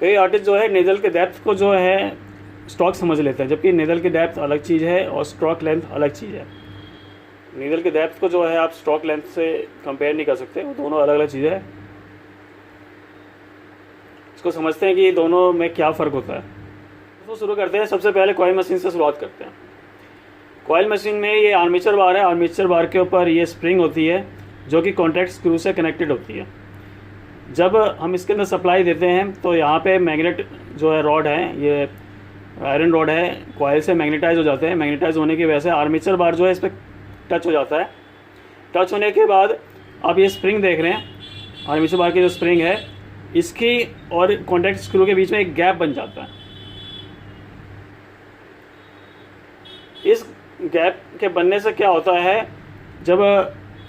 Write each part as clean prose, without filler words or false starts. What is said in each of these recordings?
कई आर्टिस्ट जो है नीडल के डेप्थ को जो है स्ट्रोक समझ लेते हैं, जबकि नीडल की डेप्थ अलग चीज़ है और स्ट्रोक लेंथ अलग चीज़ है। नीडल की डेप्थ को जो है आप स्ट्रोक लेंथ से कंपेयर नहीं कर सकते, वो दोनों अलग अलग चीज़ें हैं। इसको समझते हैं कि दोनों में क्या फ़र्क होता है। तो शुरू करते हैं। सबसे पहले कॉइल मशीन से शुरुआत करते हैं। कॉइल मशीन में ये आर्मेचर बार है। आर्मेचर बार के ऊपर ये स्प्रिंग होती है जो कि कॉन्टैक्ट स्क्रू से कनेक्टेड होती है। जब हम इसके अंदर सप्लाई देते हैं तो यहाँ पे मैग्नेट जो है रॉड है, ये आयरन रॉड है, कॉइल से मैग्नेटाइज हो जाते हैं। मैग्नेटाइज होने की वजह से आर्मेचर बार जो है इस पर टच हो जाता है। टच होने के बाद आप ये स्प्रिंग देख रहे हैं, आर्मेचर बार की जो स्प्रिंग है इसकी और कॉन्टैक्ट स्क्रू के बीच में एक गैप बन जाता है। इस गैप के बनने से क्या होता है, जब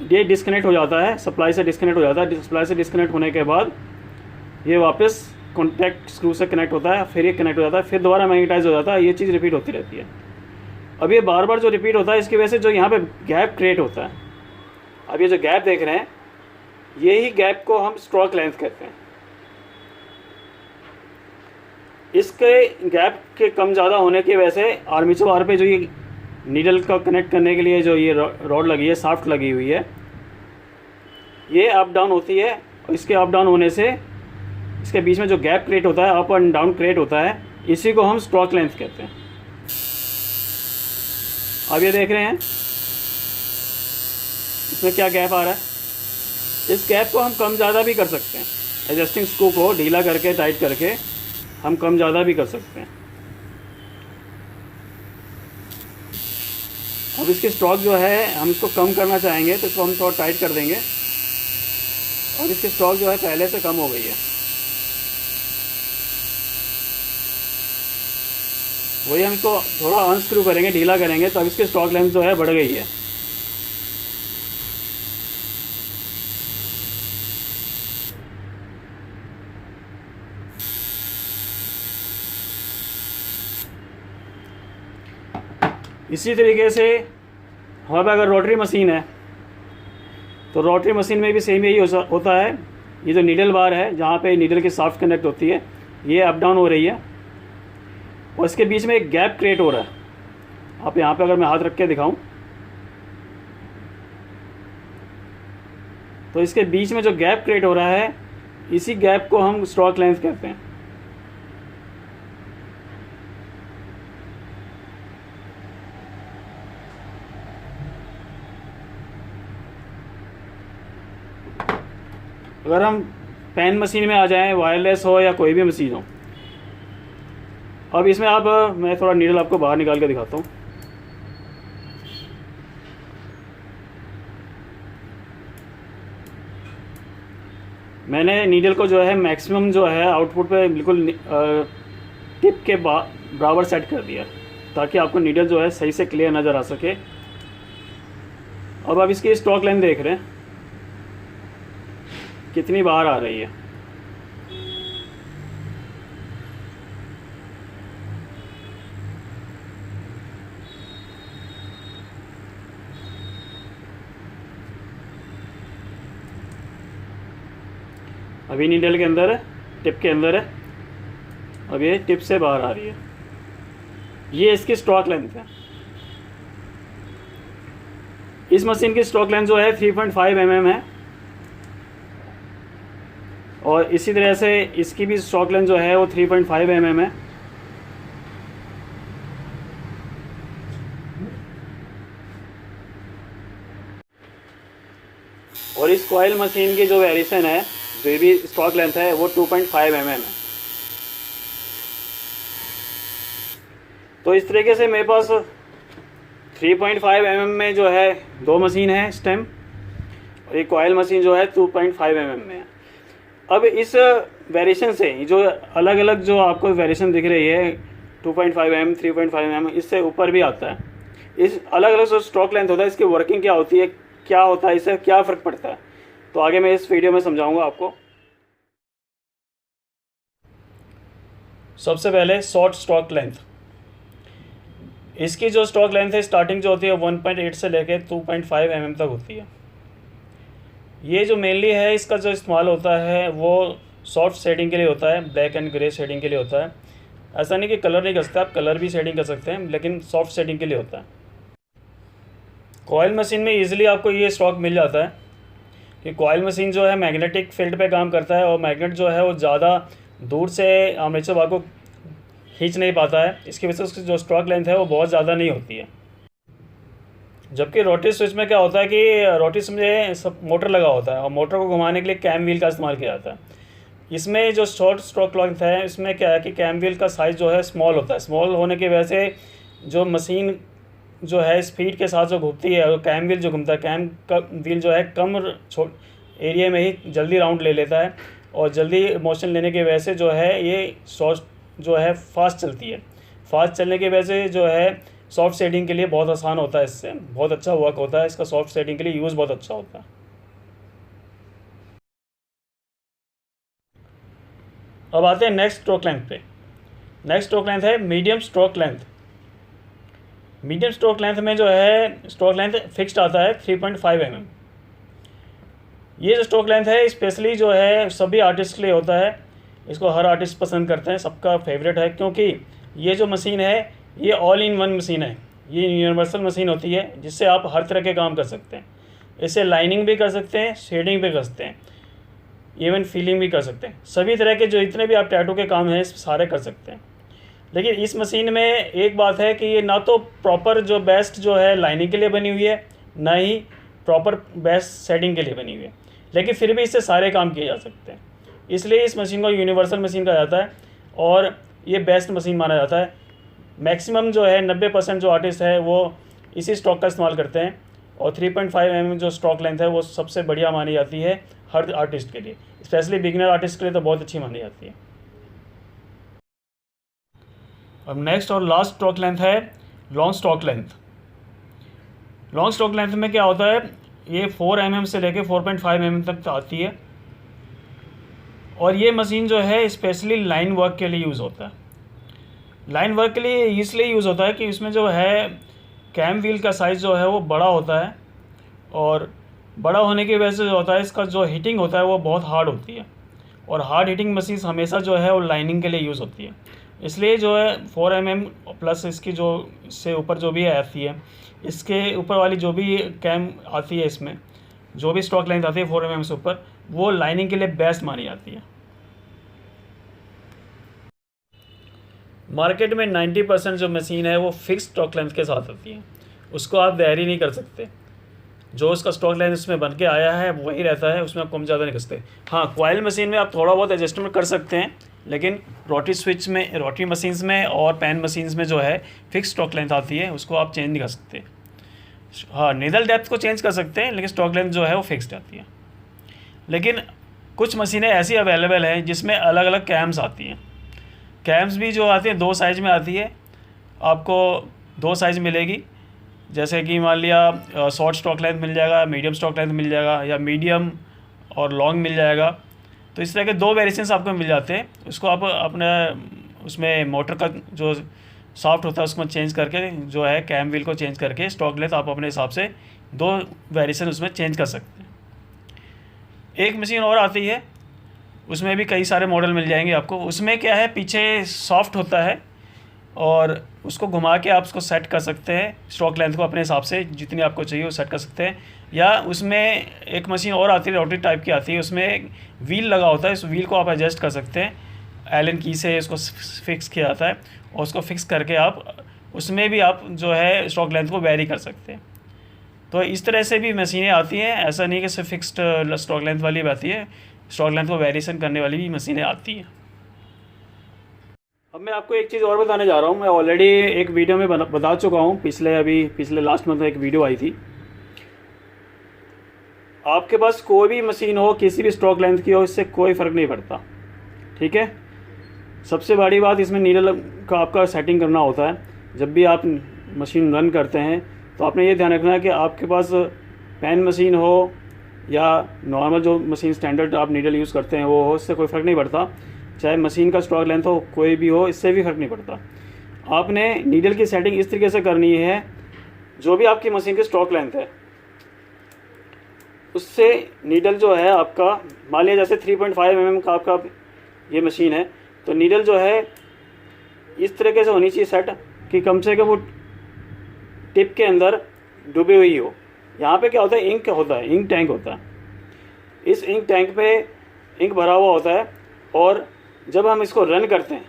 ये डिस्कनेक्ट हो जाता है, सप्लाई से डिस्कनेक्ट हो जाता है, सप्लाई से डिस्कनेक्ट होने के बाद ये वापस कॉन्टैक्ट स्क्रू से कनेक्ट होता है, फिर ये कनेक्ट हो जाता है, फिर दोबारा मैग्नेटाइज हो जाता है। ये चीज़ रिपीट होती रहती है। अब ये बार बार जो रिपीट होता है इसकी वजह से जो यहाँ पे गैप क्रिएट होता है, अब ये जो गैप देख रहे हैं यही गैप को हम स्ट्रोक लेंथ कहते हैं। इसके गैप के कम ज़्यादा होने की वजह से आर्मेचर बार पे जो ये नीडल का कनेक्ट करने के लिए जो ये रॉड लगी है, शाफ्ट लगी हुई है, ये अप डाउन होती है। और इसके अप डाउन होने से इसके बीच में जो गैप क्रिएट होता है, अप एंड डाउन क्रिएट होता है, इसी को हम स्ट्रोक लेंथ कहते हैं। अब ये देख रहे हैं इसमें क्या गैप आ रहा है। इस गैप को हम कम ज़्यादा भी कर सकते हैं। एडजस्टिंग स्क्रू को ढीला करके, टाइट करके हम कम ज़्यादा भी कर सकते हैं। अब इसकी स्ट्रोक जो है हम इसको कम करना चाहेंगे तो इसको हम थोड़ा टाइट कर देंगे और इसकी स्ट्रोक जो है पहले से कम हो गई है। वही हम इसको थोड़ा अनस्क्रू करेंगे, ढीला करेंगे तो अब इसकी स्ट्रोक लेंथ जो है बढ़ गई है। इसी तरीके से हमारे पास अगर रोटरी मशीन है तो रोटरी मशीन में भी सेम यही होता है। ये जो नीडल बार है जहाँ पे नीडल की शाफ्ट कनेक्ट होती है, ये अप डाउन हो रही है और इसके बीच में एक गैप क्रिएट हो रहा है। आप यहाँ पे अगर मैं हाथ रख के दिखाऊं तो इसके बीच में जो गैप क्रिएट हो रहा है, इसी गैप को हम स्ट्रोक लेंथ कहते हैं। अगर हम पेन मशीन में आ जाएं, वायरलेस हो या कोई भी मशीन हो, अब इसमें आप मैं थोड़ा नीडल आपको बाहर निकाल के दिखाता हूँ। मैंने नीडल को जो है मैक्सिमम जो है आउटपुट पे बिल्कुल टिप के बराबर सेट कर दिया ताकि आपको नीडल जो है सही से क्लियर नज़र आ सके। अब आप इसकी स्ट्रोक लेंथ देख रहे हैं कितनी बाहर आ रही है। अभी नीडल के अंदर है, टिप के अंदर है, अब ये टिप से बाहर आ रही है। ये इसकी स्ट्रोक लेंथ है। इस मशीन की स्ट्रोक लेंथ जो है 3.5 mm है और इसी तरह से इसकी भी स्ट्रोक लेंथ जो है वो 3.5 mm है। और इस कॉइल मशीन की जो वेरिएशन है, जो भी स्ट्रोक लेंथ है, वो 2.5 mm है। तो इस तरीके से मेरे पास 3.5 mm में जो है दो मशीन है स्टेम, और ये कॉइल मशीन जो है 2.5 mm में है। अब इस वेरिएशन से जो अलग अलग जो आपको वेरिएशन दिख रही है 2.5 mm, 3.5 mm, इससे ऊपर भी आता है। इस अलग अलग जो स्ट्रोक लेंथ होता है, इसकी वर्किंग क्या होती है, क्या होता है, इससे क्या फ़र्क पड़ता है, तो आगे मैं इस वीडियो में समझाऊंगा आपको। सबसे पहले शॉर्ट स्ट्रोक लेंथ। इसकी जो स्ट्रोक लेंथ है स्टार्टिंग जो होती है 1.8 से लेके 2.5 mm तक होती है। ये जो मेनली है इसका जो इस्तेमाल होता है वो सॉफ्ट शेडिंग के लिए होता है, ब्लैक एंड ग्रे शेडिंग के लिए होता है। ऐसा नहीं कि कलर नहीं कर सकते, आप कलर भी शेडिंग कर सकते हैं, लेकिन सॉफ्ट शेडिंग के लिए होता है। कॉइल मशीन में ईजिली आपको ये स्टॉक मिल जाता है कि कॉइल मशीन जो है मैग्नेटिक फील्ड पे काम करता है, और मैग्नेट जो है वो ज़्यादा दूर से आर्मेचर बार को खींच नहीं पाता है, इसकी वजह से उसकी जो स्ट्रोक लेंथ है वो बहुत ज़्यादा नहीं होती है। जबकि रोटरी स्विच में क्या होता है कि रोटरी स्विच में सब मोटर लगा होता है, और मोटर को घुमाने के लिए कैम व्हील का इस्तेमाल किया जाता है। इसमें जो शॉर्ट स्ट्रोक लेंथ है, इसमें क्या है कि कैम व्हील का साइज़ जो है स्मॉल होता है। स्मॉल होने की वजह से जो मशीन जो है स्पीड के साथ जो घूमती है, और कैम व्हील जो घूमता है, कैम का व्हील जो है कम एरिया में ही जल्दी राउंड ले लेता है, और जल्दी मोशन लेने की वजह से जो है ये शॉर्ट जो है फास्ट चलती है। फास्ट चलने की वजह से जो है सॉफ्ट शेडिंग के लिए बहुत आसान होता है, इससे बहुत अच्छा वर्क होता है इसका, सॉफ्ट शेडिंग के लिए यूज़ बहुत अच्छा होता है। अब आते हैं नेक्स्ट स्ट्रोक लेंथ पे। नेक्स्ट स्ट्रोक लेंथ है medium stroke length. Medium stroke length में जो है स्ट्रोक लेंथ फिक्स्ड आता है 3.5 mm। ये जो स्ट्रोक लेंथ है स्पेशली जो है सभी आर्टिस्ट के लिए होता है, इसको हर आर्टिस्ट पसंद करते हैं, सबका फेवरेट है, क्योंकि ये जो मशीन है ये ऑल इन वन मशीन है। ये यूनिवर्सल मशीन होती है जिससे आप हर तरह के काम कर सकते हैं। इससे लाइनिंग भी कर सकते हैं, शेडिंग भी कर सकते हैं, इवन फीलिंग भी कर सकते हैं। सभी तरह के जो इतने भी आप टैटू के काम हैं सारे कर सकते हैं। लेकिन इस मशीन में एक बात है कि ये ना तो प्रॉपर जो बेस्ट जो है लाइनिंग के लिए बनी हुई है, ना ही प्रॉपर बेस्ट शेडिंग के लिए बनी हुई है, लेकिन फिर भी इससे सारे काम किए जा सकते हैं। इसलिए इस मशीन को यूनिवर्सल मशीन कहा जाता है, और ये बेस्ट मशीन माना जाता है। मैक्सिमम जो है 90% जो आर्टिस्ट है वो इसी स्टॉक का इस्तेमाल करते हैं, और 3.5 mm जो स्टॉक लेंथ है वो सबसे बढ़िया मानी जाती है हर आर्टिस्ट के लिए, स्पेशली बिगिनर आर्टिस्ट के लिए तो बहुत अच्छी मानी जाती है। अब नेक्स्ट और लास्ट स्ट्रोक लेंथ है long stroke length. Long stroke length में क्या होता है, ये 4 mm से लेके 4.5 mm तक आती है, और ये मशीन जो है स्पेशली लाइन वर्क के लिए यूज़ होता है। लाइन वर्क के लिए इसलिए यूज़ होता है कि इसमें जो है कैम व्हील का साइज़ जो है वो बड़ा होता है, और बड़ा होने की वजह से जो होता है इसका जो हीटिंग होता है वो बहुत हार्ड होती है, और हार्ड हीटिंग मशीन हमेशा जो है वो लाइनिंग के लिए यूज़ होती है। इसलिए जो है 4 mm प्लस इसकी जो इससे ऊपर जो भी आती है, इसके ऊपर वाली जो भी कैम आती है, इसमें जो भी स्टॉक लेंथ आती है 4 mm से ऊपर, वो लाइनिंग के लिए बेस्ट मानी जाती है। मार्केट में 90% जो मशीन है वो फिक्स स्टॉक लेंथ के साथ आती है, उसको आप वेरी नहीं कर सकते। जो उसका स्टॉक लेंथ उसमें बन के आया है वही रहता है, उसमें आप कम ज़्यादा नहीं कर सकते। हाँ, कॉइल मशीन में आप थोड़ा बहुत एडजस्टमेंट कर सकते हैं, लेकिन रोटरी स्विच में, रोटरी मशीन्स में और पैन मशीन्स में जो है फिक्स स्टॉक लेंथ आती है, उसको आप चेंज नहीं कर सकते। हाँ, नीडल डेप्थ को चेंज कर सकते हैं, लेकिन स्टॉक लेंथ जो है वो फिक्स्ड आती है। लेकिन कुछ मशीनें ऐसी अवेलेबल हैं जिसमें अलग अलग कैम्स आती हैं। कैम्स भी जो आती है 2 साइज़ में आती है, आपको 2 साइज़ मिलेगी, जैसे कि मान लिया शॉर्ट स्टॉक लेंथ मिल जाएगा, मीडियम स्टॉक लेंथ मिल जाएगा, या मीडियम और लॉन्ग मिल जाएगा। तो इस तरह के 2 वेरिएशंस आपको मिल जाते हैं। उसको आप अपने उसमें मोटर का जो सॉफ्ट होता है उसको चेंज करके, जो है कैम व्हील को चेंज करके स्टॉक लेंथ आप अपने हिसाब से 2 वेरिएशन उसमें चेंज कर सकते हैं। एक मशीन और आती है, उसमें भी कई सारे मॉडल मिल जाएंगे आपको। उसमें क्या है, पीछे सॉफ्ट होता है, और उसको घुमा के आप उसको सेट कर सकते हैं, स्ट्रोक लेंथ को अपने हिसाब से जितनी आपको चाहिए वो सेट कर सकते हैं। या उसमें एक मशीन और आती है, रोटरी टाइप की आती है, उसमें व्हील लगा होता है, उस व्हील को आप एडजस्ट कर सकते हैं, एलन की से उसको फिक्स किया जाता है, और उसको फिक्स करके आप उसमें भी आप जो है स्ट्रोक लेंथ को वेरी कर सकते हैं। तो इस तरह से भी मशीनें आती हैं, ऐसा नहीं कि सिर्फ फिक्स्ड स्ट्रोक लेंथ वाली भी आती है, स्ट्रोक लेंथ को वेरिएशन करने वाली भी मशीनें आती हैं। अब मैं आपको एक चीज़ और बताने जा रहा हूँ। मैं ऑलरेडी एक वीडियो में बता चुका हूँ, पिछले लास्ट मंथ एक वीडियो आई थी। आपके पास कोई भी मशीन हो, किसी भी स्ट्रोक लेंथ की हो, इससे कोई फ़र्क नहीं पड़ता, ठीक है। सबसे बड़ी बात इसमें नीडल का आपका सेटिंग करना होता है। जब भी आप मशीन रन करते हैं तो आपने ये ध्यान रखना है कि आपके पास पेन मशीन हो या नॉर्मल जो मशीन स्टैंडर्ड आप नीडल यूज़ करते हैं वो हो, इससे कोई फ़र्क नहीं पड़ता। चाहे मशीन का स्ट्रोक लेंथ हो कोई भी हो, इससे भी फ़र्क नहीं पड़ता। आपने नीडल की सेटिंग इस तरीके से करनी है, जो भी आपकी मशीन की स्ट्रोक लेंथ है उससे नीडल जो है आपका, मान लिया जैसे 3.5 mm का आपका ये मशीन है, तो नीडल जो है इस तरीके से होनी चाहिए सेट कि कम से कम वो टिप के अंदर डूबी हुई हो। यहाँ पे क्या होता है, इंक होता है, इंक टैंक होता है। इस इंक टैंक पे इंक भरा हुआ होता है और जब हम इसको रन करते हैं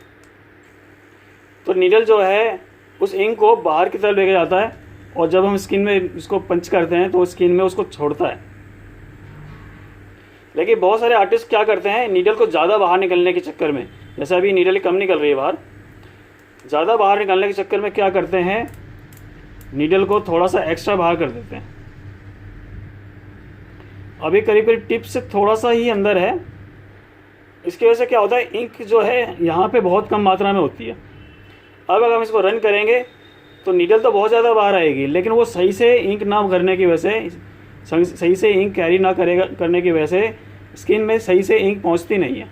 तो नीडल जो है उस इंक को बाहर की तरफ लेके जाता है और जब हम स्किन में इसको पंच करते हैं तो स्किन में उसको छोड़ता है। लेकिन बहुत सारे आर्टिस्ट क्या करते हैं, नीडल को ज़्यादा बाहर निकलने के चक्कर में, जैसे अभी नीडल कम निकल रही है बाहर, ज़्यादा बाहर निकलने के चक्कर में क्या करते हैं, नीडल को थोड़ा सा एक्स्ट्रा बाहर कर देते हैं। अभी करीब करीब टिप से थोड़ा सा ही अंदर है। इसकी वजह से क्या होता है, इंक जो है यहाँ पे बहुत कम मात्रा में होती है। अब अगर हम इसको रन करेंगे तो नीडल तो बहुत ज़्यादा बाहर आएगी, लेकिन वो सही से इंक ना करने की वजह से, सही से इंक कैरी ना करने की वजह से स्किन में सही से इंक पहुँचती नहीं है।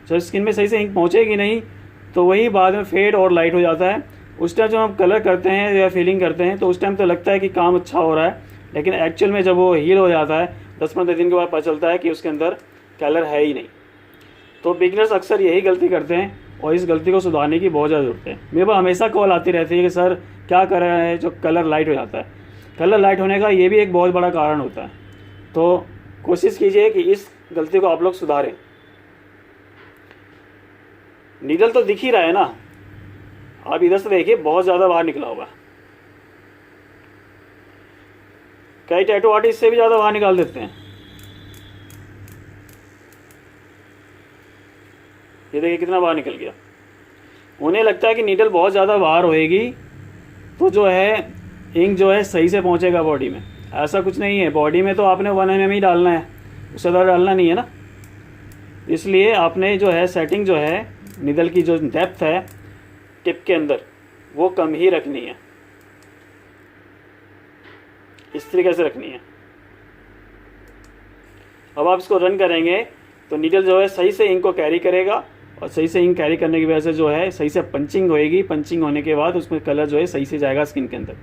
जब स्किन में सही से इंक पहुँचेगी नहीं तो वही बाद में फेड और लाइट हो जाता है। उस टाइम जब हम कलर करते हैं या फिलिंग करते हैं तो उस टाइम तो लगता है कि काम अच्छा हो रहा है, लेकिन एक्चुअल में जब वो हील हो जाता है 10-15 दिन के बाद पता चलता है कि उसके अंदर कलर है ही नहीं। तो बिगनर्स अक्सर यही गलती करते हैं और इस गलती को सुधारने की बहुत ज़्यादा ज़रूरत है। मेरे पास हमेशा कॉल आती रहती है कि सर क्या कर रहे हैं जो कलर लाइट हो जाता है। कलर लाइट होने का ये भी एक बहुत बड़ा कारण होता है। तो कोशिश कीजिए कि इस गलती को आप लोग सुधारें। नीडल तो दिख ही रहा है ना, आप इधर से देखिए बहुत ज़्यादा बाहर निकला हुआ है। कई टैटू आर्टिस्ट इससे भी ज़्यादा बाहर निकाल देते हैं। ये देखिए कितना बाहर निकल गया। उन्हें लगता है कि नीडल बहुत ज़्यादा बाहर होएगी तो जो है इंक जो है सही से पहुंचेगा बॉडी में। ऐसा कुछ नहीं है, बॉडी में तो आपने 1 mm ही डालना है, उससे ज़्यादा डालना नहीं है ना। इसलिए आपने जो है सेटिंग जो है नीडल की जो डेप्थ है टिप के अंदर वो कम ही रखनी है, इस तरीके से रखनी है। अब आप इसको रन करेंगे तो नीडल जो है सही से इंक को कैरी करेगा और सही से इंक कैरी करने की वजह से जो है सही से पंचिंग होएगी। पंचिंग होने के बाद उसमें कलर जो है सही से जाएगा स्किन के अंदर।